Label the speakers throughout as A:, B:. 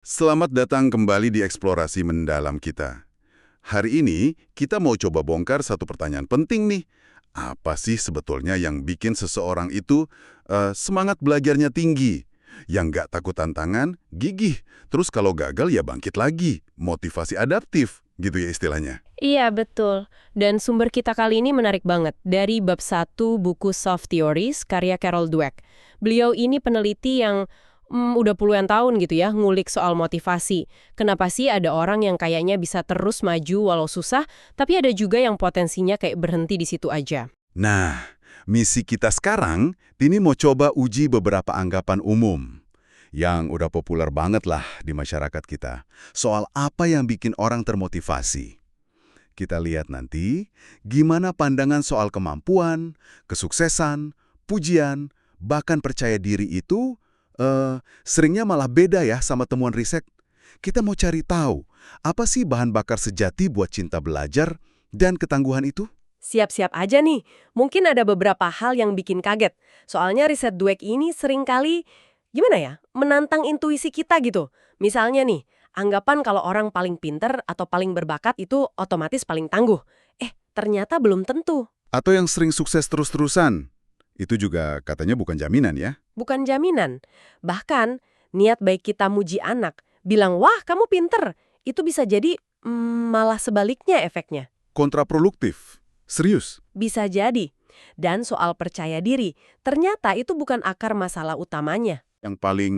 A: Selamat datang kembali di eksplorasi mendalam kita. Hari ini kita mau coba bongkar satu pertanyaan penting nih. Apa sih sebetulnya yang bikin seseorang itu semangat belajarnya tinggi? Yang nggak takut tantangan, gigih. Terus kalau gagal ya bangkit lagi. Motivasi adaptif, gitu ya istilahnya.
B: Iya, betul. Dan sumber kita kali ini menarik banget. Dari bab 1 buku Soft Theories, karya Carol Dweck. Beliau ini peneliti yang udah puluhan tahun gitu ya, ngulik soal motivasi. Kenapa sih ada orang yang kayaknya bisa terus maju walau susah, tapi ada juga yang potensinya kayak berhenti di situ aja.
A: Nah, misi kita sekarang, Tini mau coba uji beberapa anggapan umum yang udah populer banget lah di masyarakat kita. Soal apa yang bikin orang termotivasi. Kita lihat nanti gimana pandangan soal kemampuan, kesuksesan, pujian, bahkan percaya diri itu seringnya malah beda ya sama temuan riset. Kita mau cari tahu, apa sih bahan bakar sejati buat cinta belajar dan ketangguhan itu?
B: Siap-siap aja nih, mungkin ada beberapa hal yang bikin kaget. Soalnya riset Dweck ini seringkali, gimana ya, menantang intuisi kita gitu. Misalnya nih, anggapan kalau orang paling pinter atau paling berbakat itu otomatis paling tangguh. Ternyata belum tentu.
A: Atau yang sering sukses terus-terusan? Itu juga katanya bukan jaminan ya?
B: Bukan jaminan. Bahkan, niat baik kita muji anak, bilang, wah kamu pinter, itu bisa jadi malah sebaliknya efeknya.
A: Kontraproduktif. Serius?
B: Bisa jadi. Dan soal percaya diri, ternyata itu bukan akar masalah utamanya.
A: Yang paling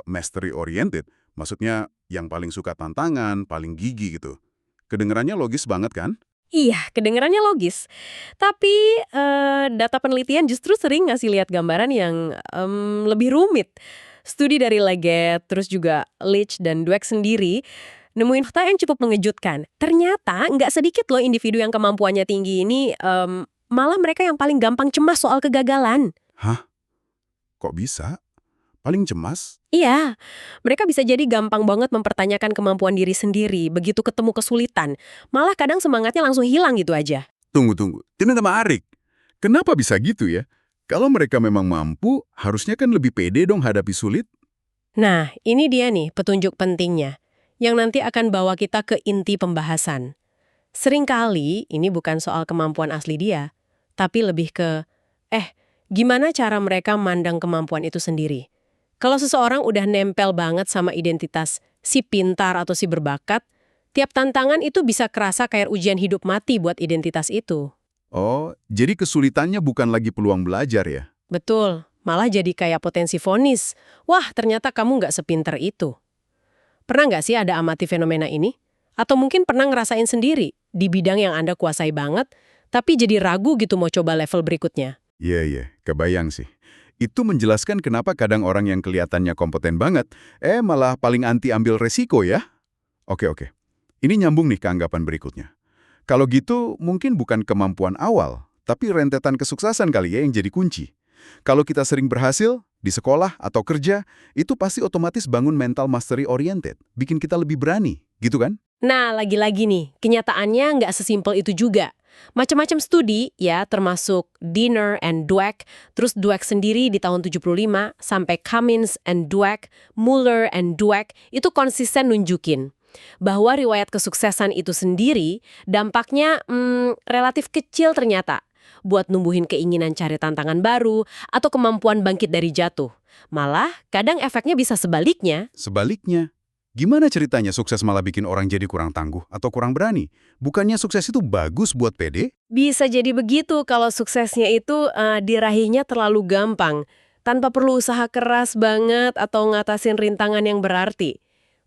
A: mastery oriented, maksudnya yang paling suka tantangan, paling gigi gitu. Kedengerannya logis banget kan?
B: Iya, kedengarannya logis. Tapi data penelitian justru sering ngasih lihat gambaran yang lebih rumit. Studi dari Leggett, terus juga Leach dan Dweck sendiri, nemuin fakta yang cukup mengejutkan. Ternyata nggak sedikit loh individu yang kemampuannya tinggi ini, malah mereka yang paling gampang cemas soal kegagalan.
A: Hah? Kok bisa? Paling cemas?
B: Iya, mereka bisa jadi gampang banget mempertanyakan kemampuan diri sendiri, begitu ketemu kesulitan. Malah kadang semangatnya langsung hilang gitu aja.
A: Tunggu. Ini menarik. Kenapa bisa gitu ya? Kalau mereka memang mampu, harusnya kan lebih pede dong hadapi sulit.
B: Nah, ini dia nih petunjuk pentingnya, yang nanti akan bawa kita ke inti pembahasan. Seringkali ini bukan soal kemampuan asli dia, tapi lebih ke, gimana cara mereka mandang kemampuan itu sendiri. Kalau seseorang udah nempel banget sama identitas si pintar atau si berbakat, tiap tantangan itu bisa kerasa kayak ujian hidup mati buat identitas itu.
A: Oh, jadi kesulitannya bukan lagi peluang belajar ya?
B: Betul, malah jadi kayak potensi vonis. Wah, ternyata kamu nggak sepinter itu. Pernah nggak sih ada amati fenomena ini? Atau mungkin pernah ngerasain sendiri di bidang yang Anda kuasai banget, tapi jadi ragu gitu mau coba level berikutnya.
A: Iya, kebayang sih. Itu menjelaskan kenapa kadang orang yang kelihatannya kompeten banget, malah paling anti ambil resiko ya? Oke. Ini nyambung nih ke anggapan berikutnya. Kalau gitu, mungkin bukan kemampuan awal, tapi rentetan kesuksesan kali ya yang jadi kunci. Kalau kita sering berhasil, di sekolah atau kerja, itu pasti otomatis bangun mental mastery oriented, bikin kita lebih berani, gitu kan?
B: Nah, lagi-lagi nih, kenyataannya nggak sesimpel itu juga. Macam-macam studi, ya, termasuk Diener and Dweck, terus Dweck sendiri di tahun 75, sampai Cummins and Dweck, Muller and Dweck, itu konsisten nunjukin bahwa riwayat kesuksesan itu sendiri dampaknya relatif kecil ternyata buat numbuhin keinginan cari tantangan baru atau kemampuan bangkit dari jatuh. Malah, kadang efeknya bisa sebaliknya.
A: Sebaliknya, gimana ceritanya sukses malah bikin orang jadi kurang tangguh atau kurang berani? Bukannya sukses itu bagus buat pede?
B: Bisa jadi begitu kalau suksesnya itu diraihnya terlalu gampang, tanpa perlu usaha keras banget atau ngatasin rintangan yang berarti.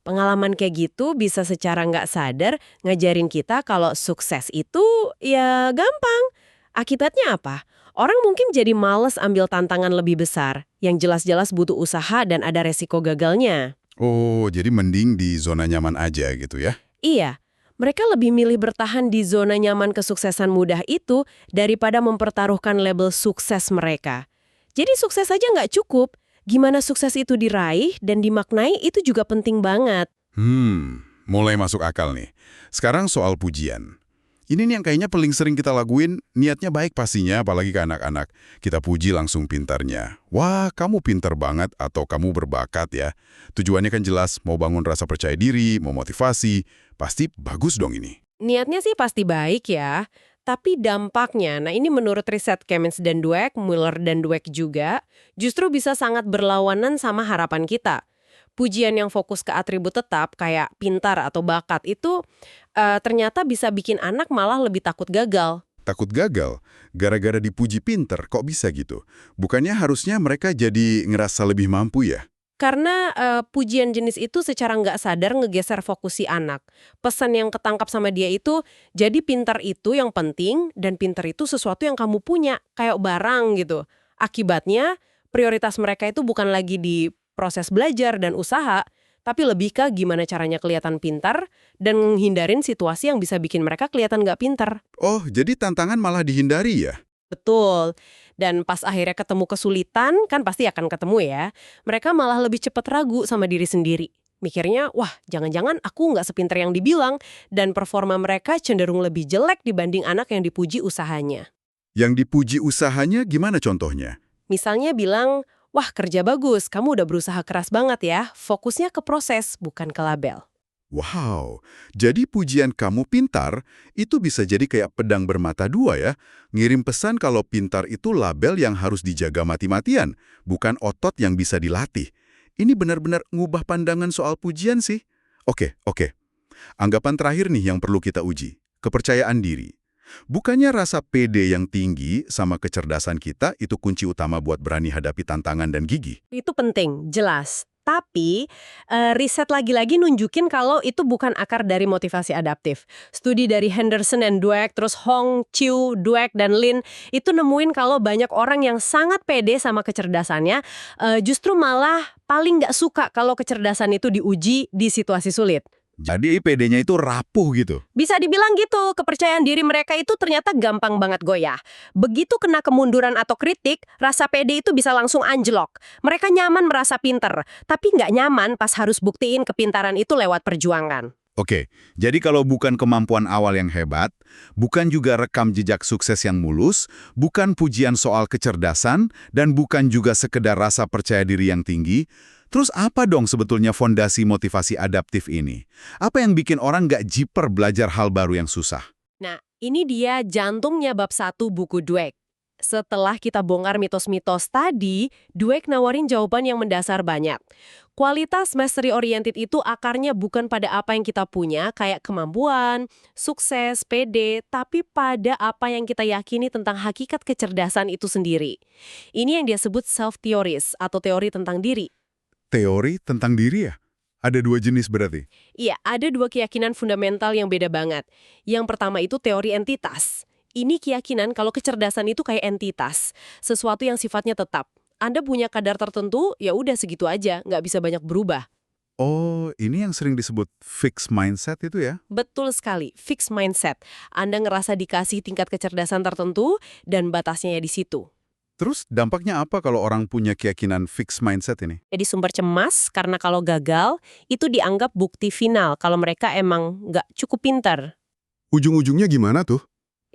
B: Pengalaman kayak gitu bisa secara nggak sadar ngajarin kita kalau sukses itu ya gampang. Akibatnya apa? Orang mungkin jadi males ambil tantangan lebih besar, yang jelas-jelas butuh usaha dan ada resiko gagalnya.
A: Oh, jadi mending di zona nyaman aja gitu ya?
B: Iya, mereka lebih milih bertahan di zona nyaman kesuksesan mudah itu daripada mempertaruhkan label sukses mereka. Jadi sukses aja nggak cukup. Gimana sukses itu diraih dan dimaknai itu juga penting banget.
A: Mulai masuk akal nih. Sekarang soal pujian. Ini nih yang kayaknya paling sering kita lakuin, niatnya baik pastinya, apalagi ke anak-anak. Kita puji langsung pintarnya. Wah, kamu pintar banget atau kamu berbakat ya. Tujuannya kan jelas, mau bangun rasa percaya diri, mau motivasi. Pasti bagus dong ini.
B: Niatnya sih pasti baik ya, tapi dampaknya, nah ini menurut riset Cummins dan Dweck, Mueller dan Dweck juga, justru bisa sangat berlawanan sama harapan kita. Pujian yang fokus ke atribut tetap, kayak pintar atau bakat, itu ternyata bisa bikin anak malah lebih takut gagal.
A: Takut gagal, gara-gara dipuji pinter, kok bisa gitu? Bukannya harusnya mereka jadi ngerasa lebih mampu ya?
B: Karena pujian jenis itu secara nggak sadar ngegeser fokus si anak. Pesan yang ketangkap sama dia itu, jadi pintar itu yang penting, dan pintar itu sesuatu yang kamu punya, kayak barang gitu. Akibatnya, prioritas mereka itu bukan lagi di proses belajar dan usaha, tapi lebih ke gimana caranya kelihatan pintar, dan menghindarin situasi yang bisa bikin mereka kelihatan nggak pintar.
A: Oh, jadi tantangan malah dihindari ya?
B: Betul. Dan pas akhirnya ketemu kesulitan, kan pasti akan ketemu ya. Mereka malah lebih cepat ragu sama diri sendiri. Mikirnya, wah jangan-jangan aku nggak sepintar yang dibilang. Dan performa mereka cenderung lebih jelek dibanding anak yang dipuji usahanya.
A: Yang dipuji usahanya gimana contohnya?
B: Misalnya bilang, wah kerja bagus, kamu udah berusaha keras banget ya. Fokusnya ke proses, bukan ke label.
A: Wow, jadi pujian kamu pintar itu bisa jadi kayak pedang bermata dua ya. Ngirim pesan kalau pintar itu label yang harus dijaga mati-matian, bukan otot yang bisa dilatih. Ini benar-benar ngubah pandangan soal pujian sih. Oke. Anggapan terakhir nih yang perlu kita uji, kepercayaan diri. Bukannya rasa pede yang tinggi sama kecerdasan kita itu kunci utama buat berani hadapi tantangan dan gigih?
B: Itu penting, jelas. Tapi, riset lagi-lagi nunjukin kalau itu bukan akar dari motivasi adaptif. Studi dari Henderson and Dweck, terus Hong, Chiu, Dweck, dan Lin, itu nemuin kalau banyak orang yang sangat pede sama kecerdasannya, justru malah paling nggak suka kalau kecerdasan itu diuji di situasi sulit.
A: Jadi PD-nya itu rapuh gitu.
B: Bisa dibilang gitu, kepercayaan diri mereka itu ternyata gampang banget goyah. Begitu kena kemunduran atau kritik, rasa pede itu bisa langsung anjlok. Mereka nyaman merasa pinter, tapi nggak nyaman pas harus buktiin kepintaran itu lewat perjuangan.
A: Oke, jadi kalau bukan kemampuan awal yang hebat, bukan juga rekam jejak sukses yang mulus, bukan pujian soal kecerdasan, dan bukan juga sekedar rasa percaya diri yang tinggi, terus apa dong sebetulnya fondasi motivasi adaptif ini? Apa yang bikin orang nggak jiper belajar hal baru yang susah?
B: Nah, ini dia jantungnya bab 1 buku Dweck. Setelah kita bongkar mitos-mitos tadi, Dweck nawarin jawaban yang mendasar banyak. Kualitas mastery oriented itu akarnya bukan pada apa yang kita punya, kayak kemampuan, sukses, pede, tapi pada apa yang kita yakini tentang hakikat kecerdasan itu sendiri. Ini yang dia sebut self-theories atau teori tentang diri.
A: Teori tentang diri ya? Ada dua jenis berarti?
B: Iya, ada dua keyakinan fundamental yang beda banget. Yang pertama itu teori entitas. Ini keyakinan kalau kecerdasan itu kayak entitas, sesuatu yang sifatnya tetap. Anda punya kadar tertentu, ya udah segitu aja, nggak bisa banyak berubah.
A: Oh, ini yang sering disebut fixed mindset itu ya?
B: Betul sekali, fixed mindset. Anda ngerasa dikasih tingkat kecerdasan tertentu, dan batasnya ya di situ.
A: Terus dampaknya apa kalau orang punya keyakinan fixed mindset ini?
B: Jadi sumber cemas, karena kalau gagal, itu dianggap bukti final kalau mereka emang nggak cukup pintar.
A: Ujung-ujungnya gimana tuh?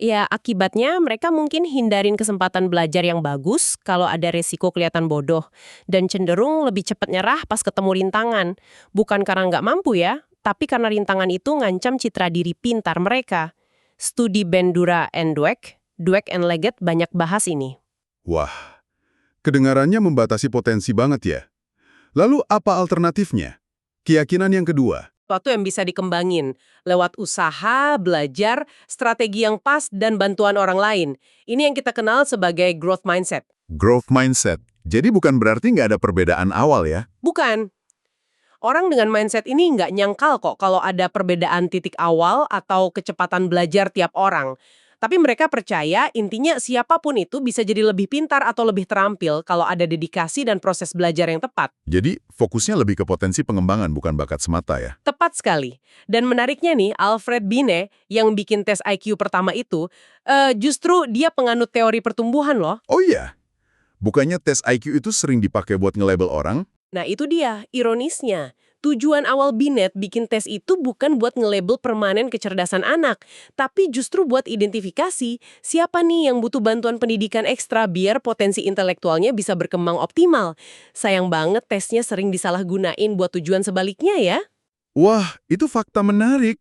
B: Ya, akibatnya mereka mungkin hindarin kesempatan belajar yang bagus kalau ada resiko kelihatan bodoh. Dan cenderung lebih cepat nyerah pas ketemu rintangan. Bukan karena nggak mampu ya, tapi karena rintangan itu ngancam citra diri pintar mereka. Studi Bandura and Dweck, Dweck and Leggett banyak bahas ini.
A: Wah, kedengarannya membatasi potensi banget ya. Lalu apa alternatifnya? Keyakinan yang kedua.
B: Sesuatu yang bisa dikembangin lewat usaha, belajar, strategi yang pas, dan bantuan orang lain. Ini yang kita kenal sebagai growth mindset.
A: Growth mindset. Jadi bukan berarti nggak ada perbedaan awal ya?
B: Bukan. Orang dengan mindset ini nggak nyangkal kok kalau ada perbedaan titik awal atau kecepatan belajar tiap orang. Tapi mereka percaya intinya siapapun itu bisa jadi lebih pintar atau lebih terampil kalau ada dedikasi dan proses belajar yang tepat.
A: Jadi fokusnya lebih ke potensi pengembangan bukan bakat semata ya?
B: Tepat sekali. Dan menariknya nih, Alfred Binet yang bikin tes IQ pertama itu, justru dia penganut teori pertumbuhan loh.
A: Oh iya? Bukannya tes IQ itu sering dipakai buat nge-label orang?
B: Nah itu dia, ironisnya. Tujuan awal Binet bikin tes itu bukan buat nge-label permanen kecerdasan anak, tapi justru buat identifikasi siapa nih yang butuh bantuan pendidikan ekstra biar potensi intelektualnya bisa berkembang optimal. Sayang banget tesnya sering disalahgunain buat tujuan sebaliknya ya.
C: Wah, itu fakta menarik.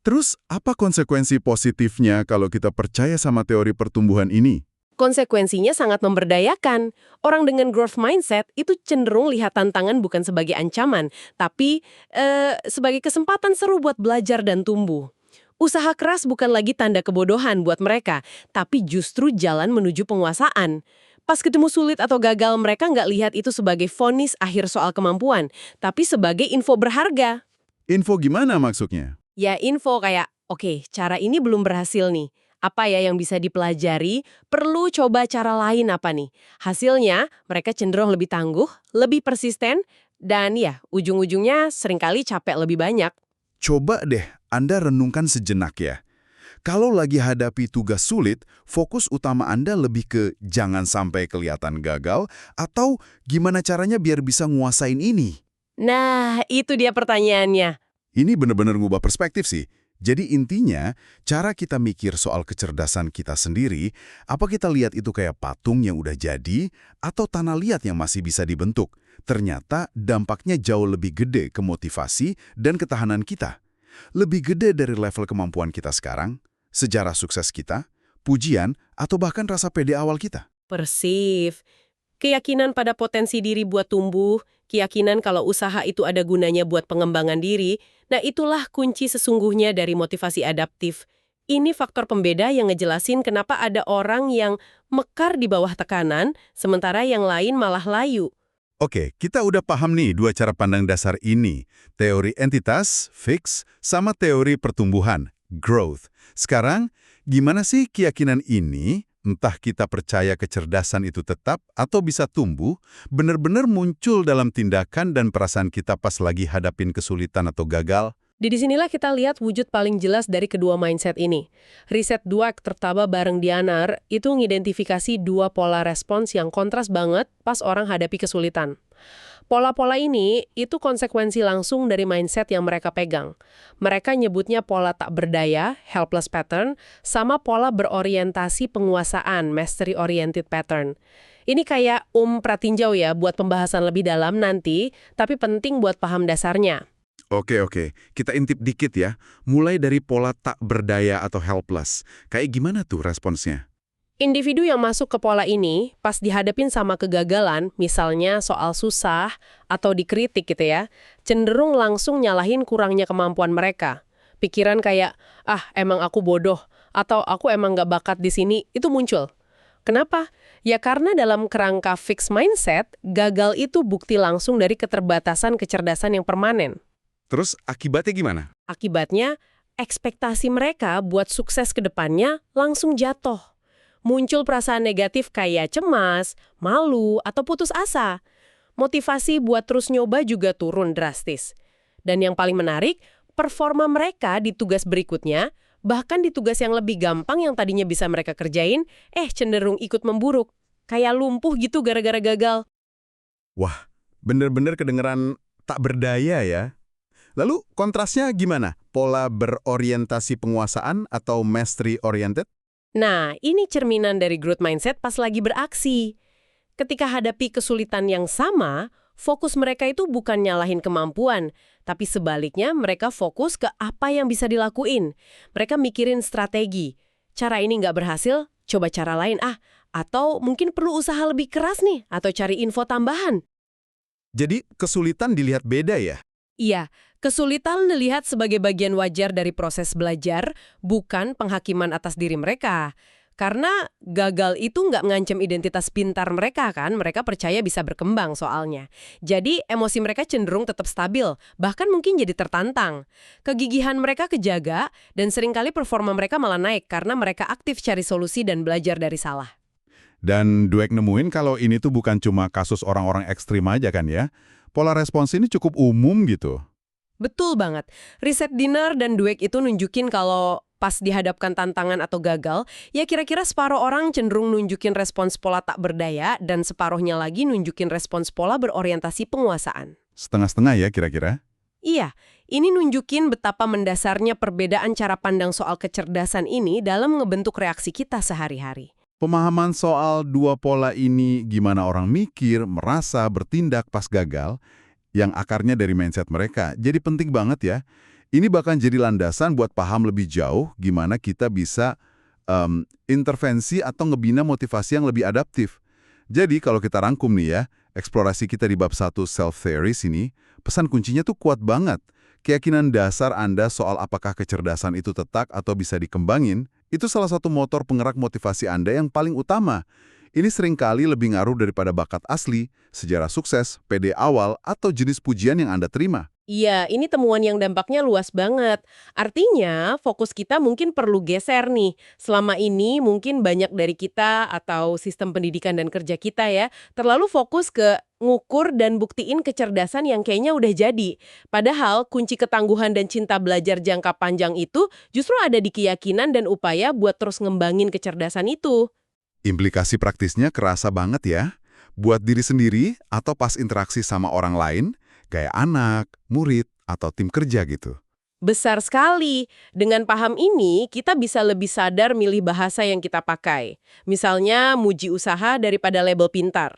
C: Terus, apa konsekuensi positifnya kalau kita percaya sama teori pertumbuhan ini?
B: Konsekuensinya sangat memberdayakan. Orang dengan growth mindset itu cenderung lihat tantangan bukan sebagai ancaman, tapi sebagai kesempatan seru buat belajar dan tumbuh. Usaha keras bukan lagi tanda kebodohan buat mereka, tapi justru jalan menuju penguasaan. Pas ketemu sulit atau gagal, mereka nggak lihat itu sebagai vonis akhir soal kemampuan, tapi sebagai info berharga.
C: Info gimana maksudnya?
B: Ya info kayak, oke, cara ini belum berhasil nih. Apa ya yang bisa dipelajari? Perlu coba cara lain apa nih? Hasilnya, mereka cenderung lebih tangguh, lebih persisten, dan ya, ujung-ujungnya seringkali capek lebih banyak.
C: Coba deh, Anda renungkan sejenak ya. Kalau lagi hadapi tugas sulit, fokus utama Anda lebih ke jangan sampai kelihatan gagal, atau gimana caranya biar bisa nguasain ini?
B: Nah, itu dia pertanyaannya.
C: Ini benar-benar ngubah perspektif sih. Jadi intinya, cara kita mikir soal kecerdasan kita sendiri, apa kita lihat itu kayak patung yang udah jadi, atau tanah liat yang masih bisa dibentuk, ternyata dampaknya jauh lebih gede ke motivasi dan ketahanan kita. Lebih gede dari level kemampuan kita sekarang, sejarah sukses kita, pujian, atau bahkan rasa pede awal kita.
B: Persif. Keyakinan pada potensi diri buat tumbuh, keyakinan kalau usaha itu ada gunanya buat pengembangan diri, nah itulah kunci sesungguhnya dari motivasi adaptif. Ini faktor pembeda yang ngejelasin kenapa ada orang yang mekar di bawah tekanan, sementara yang lain malah layu.
C: Oke, kita udah paham nih dua cara pandang dasar ini. Teori entitas, fix, sama teori pertumbuhan, growth. Sekarang, gimana sih keyakinan ini, entah kita percaya kecerdasan itu tetap atau bisa tumbuh, benar-benar muncul dalam tindakan dan perasaan kita pas lagi hadapin kesulitan atau gagal?
B: Di sinilah kita lihat wujud paling jelas dari kedua mindset ini. Riset Dweck terutama bareng Dianar itu ngidentifikasi dua pola respons yang kontras banget pas orang hadapi kesulitan. Pola-pola ini itu konsekuensi langsung dari mindset yang mereka pegang. Mereka nyebutnya pola tak berdaya, helpless pattern, sama pola berorientasi penguasaan, mastery-oriented pattern. Ini kayak pratinjau ya buat pembahasan lebih dalam nanti, tapi penting buat paham dasarnya.
C: Oke, kita intip dikit ya. Mulai dari pola tak berdaya atau helpless. Kayak gimana tuh responsnya?
B: Individu yang masuk ke pola ini, pas dihadapin sama kegagalan, misalnya soal susah atau dikritik gitu ya, cenderung langsung nyalahin kurangnya kemampuan mereka. Pikiran kayak, emang aku bodoh, atau aku emang gak bakat di sini, itu muncul. Kenapa? Ya karena dalam kerangka fixed mindset, gagal itu bukti langsung dari keterbatasan kecerdasan yang permanen.
C: Terus akibatnya gimana?
B: Akibatnya, ekspektasi mereka buat sukses ke depannya langsung jatuh. Muncul perasaan negatif kayak cemas, malu, atau putus asa. Motivasi buat terus nyoba juga turun drastis. Dan yang paling menarik, performa mereka di tugas berikutnya, bahkan di tugas yang lebih gampang yang tadinya bisa mereka kerjain, cenderung ikut memburuk. Kayak lumpuh gitu gara-gara gagal.
C: Wah, bener-bener kedengeran tak berdaya ya. Lalu kontrasnya gimana? Pola berorientasi penguasaan atau mastery oriented?
B: Nah, ini cerminan dari growth mindset pas lagi beraksi. Ketika hadapi kesulitan yang sama, fokus mereka itu bukan nyalahin kemampuan, tapi sebaliknya mereka fokus ke apa yang bisa dilakuin. Mereka mikirin strategi. Cara ini nggak berhasil, coba cara lain atau mungkin perlu usaha lebih keras nih, atau cari info tambahan.
C: Jadi kesulitan dilihat beda ya?
B: Iya, kesulitan dilihat sebagai bagian wajar dari proses belajar, bukan penghakiman atas diri mereka. Karena gagal itu nggak ngancam identitas pintar mereka kan, mereka percaya bisa berkembang soalnya. Jadi emosi mereka cenderung tetap stabil, bahkan mungkin jadi tertantang. Kegigihan mereka kejaga, dan seringkali performa mereka malah naik karena mereka aktif cari solusi dan belajar dari salah.
C: Dan Dweck nemuin kalau ini tuh bukan cuma kasus orang-orang ekstrim aja kan ya? Pola respons ini cukup umum gitu.
B: Betul banget. Riset Dinar dan Dweck itu nunjukin kalau pas dihadapkan tantangan atau gagal, ya kira-kira separuh orang cenderung nunjukin respons pola tak berdaya dan separuhnya lagi nunjukin respons pola berorientasi penguasaan.
C: Setengah-setengah ya kira-kira?
B: Iya, ini nunjukin betapa mendasarnya perbedaan cara pandang soal kecerdasan ini dalam ngebentuk reaksi kita sehari-hari.
C: Pemahaman soal dua pola ini, gimana orang mikir, merasa, bertindak pas gagal, yang akarnya dari mindset mereka, jadi penting banget ya. Ini bahkan jadi landasan buat paham lebih jauh gimana kita bisa intervensi atau ngebina motivasi yang lebih adaptif. Jadi kalau kita rangkum nih ya, eksplorasi kita di bab 1 self-theory sini, pesan kuncinya tuh kuat banget. Keyakinan dasar Anda soal apakah kecerdasan itu tetap atau bisa dikembangin, itu salah satu motor penggerak motivasi Anda yang paling utama. Ini seringkali lebih ngaruh daripada bakat asli, sejarah sukses, PD awal, atau jenis pujian yang Anda terima.
B: Iya, ini temuan yang dampaknya luas banget. Artinya, fokus kita mungkin perlu geser nih. Selama ini mungkin banyak dari kita atau sistem pendidikan dan kerja kita ya, terlalu fokus ke ngukur dan buktiin kecerdasan yang kayaknya udah jadi. Padahal kunci ketangguhan dan cinta belajar jangka panjang itu justru ada di keyakinan dan upaya buat terus ngembangin kecerdasan itu.
C: Implikasi praktisnya kerasa banget ya. Buat diri sendiri atau pas interaksi sama orang lain, kayak anak, murid, atau tim kerja gitu.
B: Besar sekali. Dengan paham ini, kita bisa lebih sadar milih bahasa yang kita pakai. Misalnya, muji usaha daripada label pintar.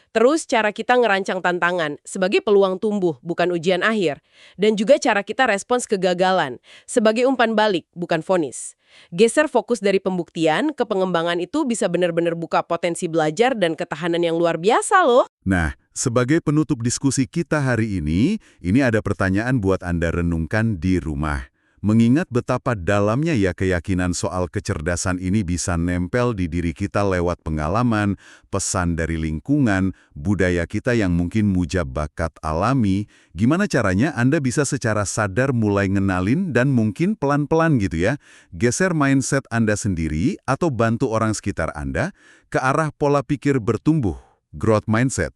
B: Terus cara kita ngerancang tantangan sebagai peluang tumbuh, bukan ujian akhir. Dan juga cara kita respons kegagalan sebagai umpan balik, bukan vonis. Geser fokus dari pembuktian ke pengembangan itu bisa benar-benar buka potensi belajar dan ketahanan yang luar biasa loh.
C: Nah, sebagai penutup diskusi kita hari ini ada pertanyaan buat Anda renungkan di rumah. Mengingat betapa dalamnya ya keyakinan soal kecerdasan ini bisa nempel di diri kita lewat pengalaman, pesan dari lingkungan, budaya kita yang mungkin mujab bakat alami, gimana caranya Anda bisa secara sadar mulai ngenalin dan mungkin pelan-pelan gitu ya, geser mindset Anda sendiri atau bantu orang sekitar Anda ke arah pola pikir bertumbuh, growth mindset.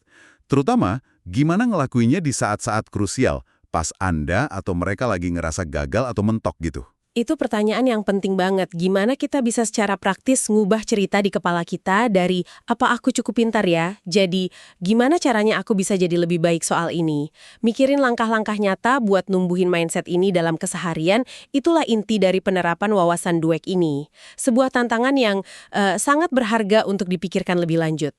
C: Terutama, gimana ngelakuinnya di saat-saat krusial, pas Anda atau mereka lagi ngerasa gagal atau mentok gitu.
B: Itu pertanyaan yang penting banget. Gimana kita bisa secara praktis ngubah cerita di kepala kita dari apa aku cukup pintar ya? Jadi, gimana caranya aku bisa jadi lebih baik soal ini? Mikirin langkah-langkah nyata buat numbuhin mindset ini dalam keseharian, itulah inti dari penerapan wawasan Dweck ini. Sebuah tantangan yang sangat berharga untuk dipikirkan lebih lanjut.